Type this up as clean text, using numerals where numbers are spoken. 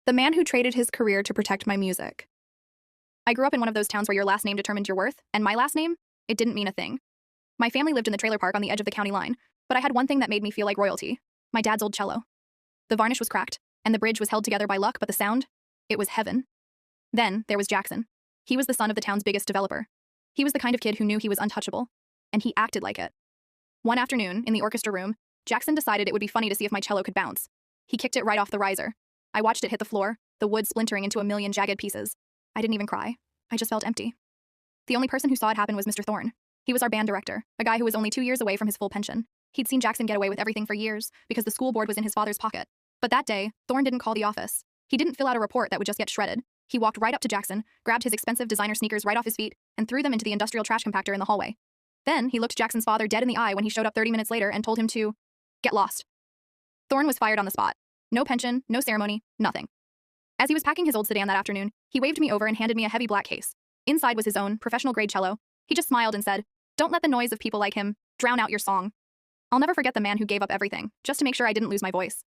The man who traded his career to protect my music. I grew up in one of those towns where your last name determined your worth, and my last name, it didn't mean a thing. My family lived in the trailer park on the edge of the county line, but I had one thing that made me feel like royalty: my dad's old cello. The varnish was cracked, and the bridge was held together by luck, but the sound, it was heaven. Then there was Jackson. He was the son of the town's biggest developer. He was the kind of kid who knew he was untouchable, and he acted like it. One afternoon, in the orchestra room, Jackson decided it would be funny to see if my cello could bounce. He kicked it right off the riser. I watched it hit the floor, the wood splintering into a million jagged pieces. I didn't even cry. I just felt empty. The only person who saw it happen was Mr. Thorne. He was our band director, a guy who was only 2 years away from his full pension. He'd seen Jackson get away with everything for years because the school board was in his father's pocket. But that day, Thorne didn't call the office. He didn't fill out a report that would just get shredded. He walked right up to Jackson, grabbed his expensive designer sneakers right off his feet, and threw them into the industrial trash compactor in the hallway. Then he looked Jackson's father dead in the eye when he showed up 30 minutes later and told him to get lost. Thorne was fired on the spot. No pension, no ceremony, nothing. As he was packing his old sedan that afternoon, he waved me over and handed me a heavy black case. Inside was his own, professional-grade cello. He just smiled and said, "Don't let the noise of people like him drown out your song." I'll never forget the man who gave up everything, just to make sure I didn't lose my voice.